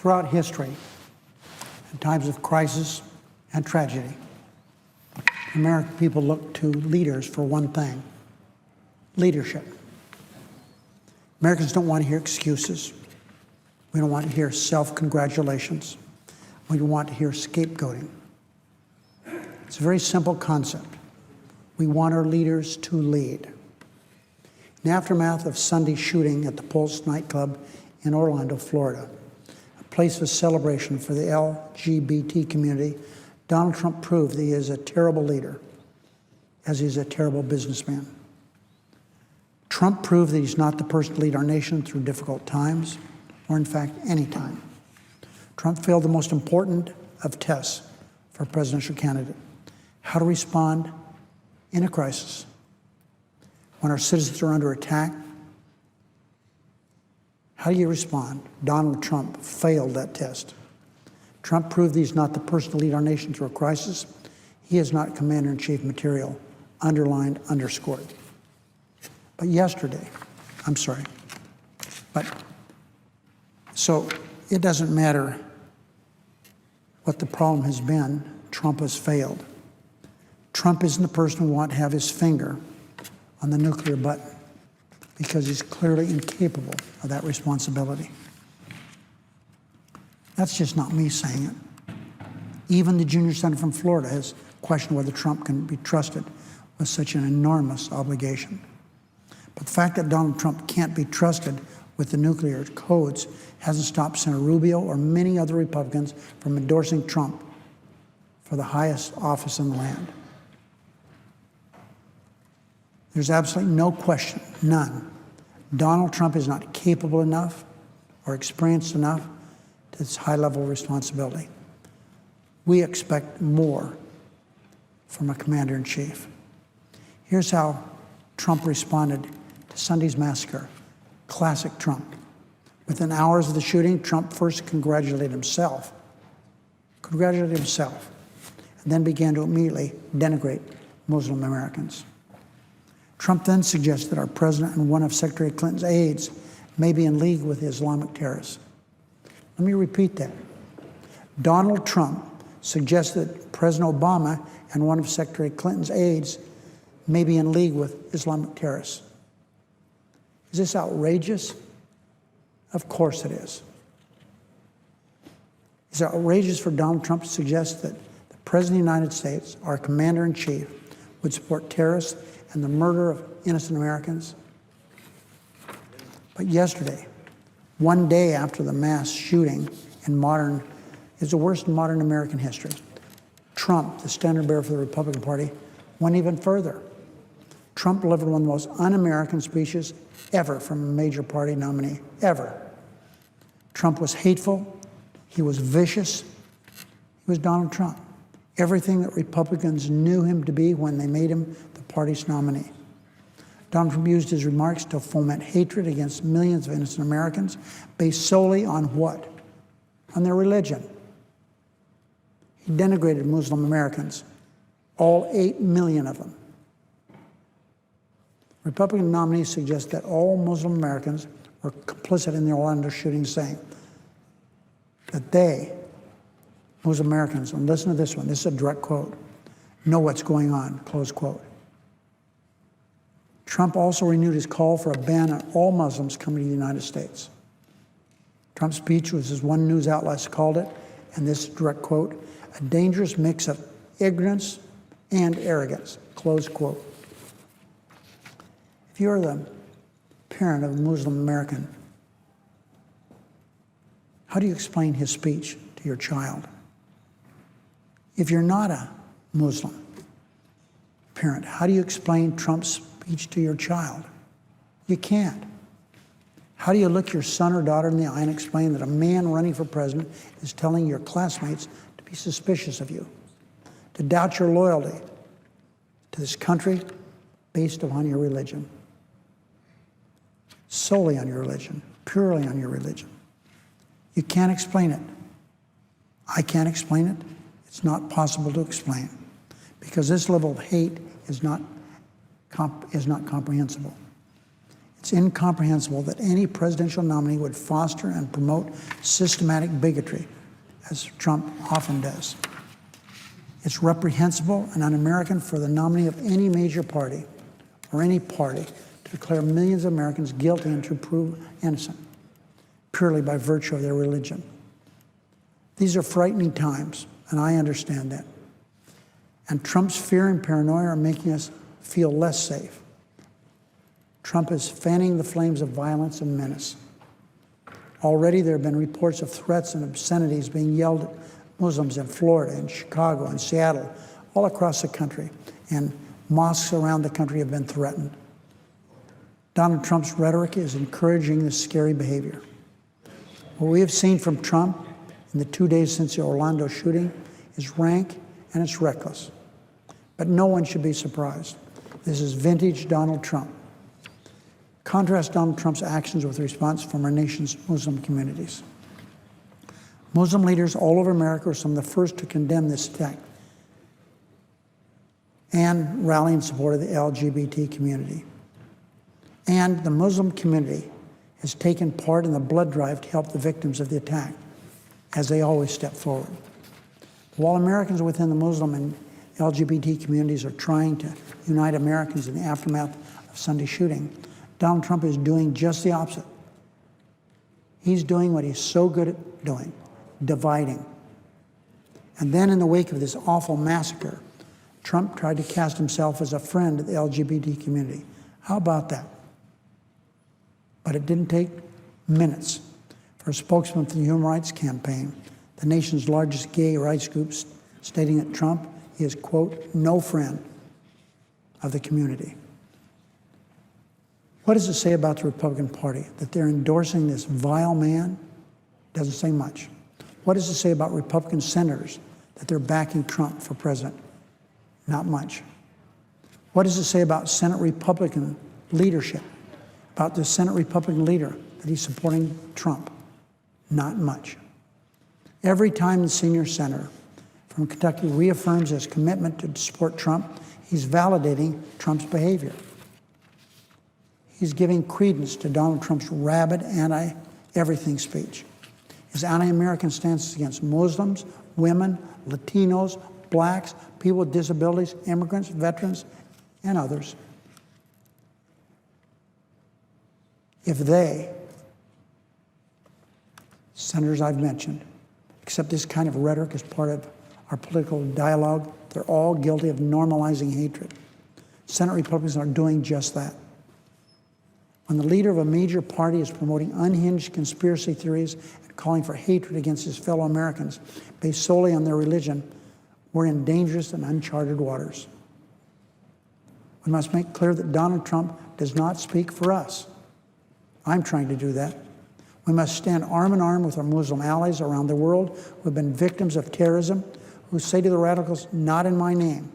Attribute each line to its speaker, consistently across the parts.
Speaker 1: Throughout history, in times of crisis and tragedy, American people look to leaders for one thing: leadership. Americans don't want to hear excuses. We don't want to hear self-congratulations. We don't want to hear scapegoating. It's a very simple concept. We want our leaders to lead. In the aftermath of Sunday's shooting at the Pulse nightclub in Orlando, Florida, a place of celebration for the LGBT community, Donald Trump proved that he is a terrible leader, as he is a terrible businessman. Trump proved that he's not the person to lead our nation through difficult times, or in fact, any time. Trump failed the most important of tests for a presidential candidate: how to respond in a crisis. When our citizens are under attack, how do you respond? Donald Trump failed that test. Trump proved he's not the person to lead our nation through a crisis. He is not commander-in-chief material, underlined, underscored. But so it doesn't matter what the problem has been, Trump has failed. Trump isn't the person we want to have his finger on the nuclear button, because he's clearly incapable of that responsibility. That's just not me saying it. Even the junior senator from Florida has questioned whether Trump can be trusted with such an enormous obligation. But the fact that Donald Trump can't be trusted with the nuclear codes hasn't stopped Senator Rubio or many other Republicans from endorsing Trump for the highest office in the land. There's absolutely no question, none. Donald Trump is not capable enough or experienced enough to this high level of responsibility. We expect more from a commander-in-chief. Here's how Trump responded to Sunday's massacre. Classic Trump. Within hours of the shooting, Trump first congratulated himself, and then began to immediately denigrate Muslim Americans. Trump then suggested our president and one of Secretary Clinton's aides may be in league with Islamic terrorists. Let me repeat that. Donald Trump suggested President Obama and one of Secretary Clinton's aides may be in league with Islamic terrorists. Is this outrageous? Of course it is. Is it outrageous for Donald Trump to suggest that the President of the United States, our commander-in-chief, would support terrorists and the murder of innocent Americans? But yesterday, one day after the mass shooting is the worst in modern American history, Trump, the standard bearer for the Republican Party, went even further. Trump delivered one of the most un-American speeches ever from a major party nominee, ever. Trump was hateful. He was vicious. He was Donald Trump. Everything that Republicans knew him to be when they made him the party's nominee. Donald Trump used his remarks to foment hatred against millions of innocent Americans based solely on what? On their religion. He denigrated Muslim Americans, all 8 million of them. Republican nominees suggest that all Muslim Americans were complicit in the Orlando shooting, saying that they, Muslim Americans, and listen to this one, this is a direct quote, know what's going on, close quote. Trump also renewed his call for a ban on all Muslims coming to the United States. Trump's speech was, as one news outlet called it, and this direct quote, a dangerous mix of ignorance and arrogance, close quote. If you're the parent of a Muslim American, how do you explain his speech to your child? If you're not a Muslim parent, how do you explain Trump's speech to your child? You can't. How do you look your son or daughter in the eye and explain that a man running for president is telling your classmates to be suspicious of you, to doubt your loyalty to this country based upon your religion? Solely on your religion, purely on your religion. You can't explain it. I can't explain it. It's not possible to explain, because this level of hate is not comprehensible. It's incomprehensible that any presidential nominee would foster and promote systematic bigotry, as Trump often does. It's reprehensible and un-American for the nominee of any major party or any party to declare millions of Americans guilty and to prove innocent, purely by virtue of their religion. These are frightening times, and I understand that. And Trump's fear and paranoia are making us feel less safe. Trump is fanning the flames of violence and menace. Already there have been reports of threats and obscenities being yelled at Muslims in Florida, in Chicago, in Seattle, all across the country, and mosques around the country have been threatened. Donald Trump's rhetoric is encouraging this scary behavior. What we have seen from Trump in the 2 days since the Orlando shooting is rank and it's reckless. But no one should be surprised. This is vintage Donald Trump. Contrast Donald Trump's actions with the response from our nation's Muslim communities. Muslim leaders all over America were some of the first to condemn this attack and rally in support of the LGBT community. And the Muslim community has taken part in the blood drive to help the victims of the attack, as they always step forward. While Americans within the Muslim and LGBT communities are trying to unite Americans in the aftermath of Sunday's shooting, Donald Trump is doing just the opposite. He's doing what he's so good at doing, dividing. And then in the wake of this awful massacre, Trump tried to cast himself as a friend of the LGBT community. How about that? But it didn't take minutes for a spokesman for the Human Rights Campaign, the nation's largest gay rights group, stating that Trump is, quote, no friend of the community. What does it say about the Republican Party? That they're endorsing this vile man? Doesn't say much. What does it say about Republican senators that they're backing Trump for president? Not much. What does it say about Senate Republican leadership, about the Senate Republican leader that he's supporting Trump? Not much. Every time the senior senator from Kentucky reaffirms his commitment to support Trump, he's validating Trump's behavior. He's giving credence to Donald Trump's rabid anti-everything speech. His anti-American stances against Muslims, women, Latinos, blacks, people with disabilities, immigrants, veterans, and others. If they, senators I've mentioned, accept this kind of rhetoric as part of our political dialogue, they're all guilty of normalizing hatred. Senate Republicans are doing just that. When the leader of a major party is promoting unhinged conspiracy theories and calling for hatred against his fellow Americans based solely on their religion, we're in dangerous and uncharted waters. We must make clear that Donald Trump does not speak for us. I'm trying to do that. We must stand arm in arm with our Muslim allies around the world who have been victims of terrorism, who say to the radicals, not in my name.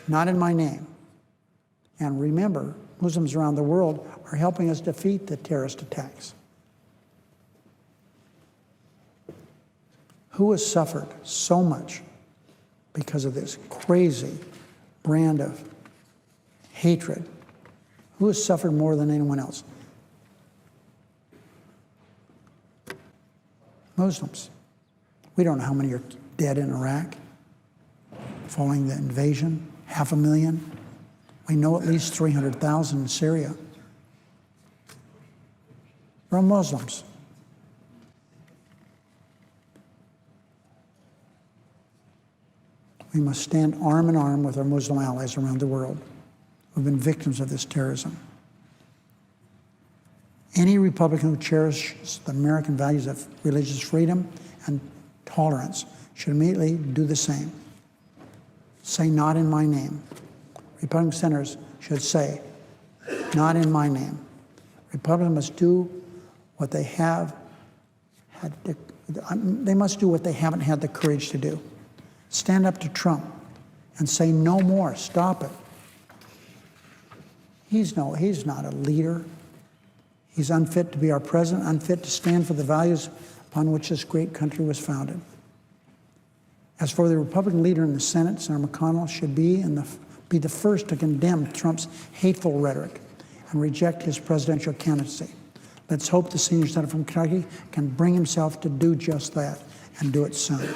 Speaker 1: Not in my name. And remember, Muslims around the world are helping us defeat the terrorist attacks. Who has suffered so much because of this crazy brand of hatred? Who has suffered more than anyone else? Muslims. We don't know how many are dead in Iraq following the invasion, 500,000. We know at least 300,000 in Syria. They're all Muslims. We must stand arm in arm with our Muslim allies around the world who have been victims of this terrorism. Any Republican who cherishes the American values of religious freedom and tolerance should immediately do the same. Say, not in my name. Republican senators should say, not in my name. Republicans must do what they have had they must do what they haven't had the courage to do. Stand up to Trump and say no more, stop it. He's not a leader. He's unfit to be our president, unfit to stand for the values upon which this great country was founded. As for the Republican leader in the Senate, Senator McConnell should be in the be the first to condemn Trump's hateful rhetoric and reject his presidential candidacy. Let's hope the senior senator from Kentucky can bring himself to do just that and do it soon.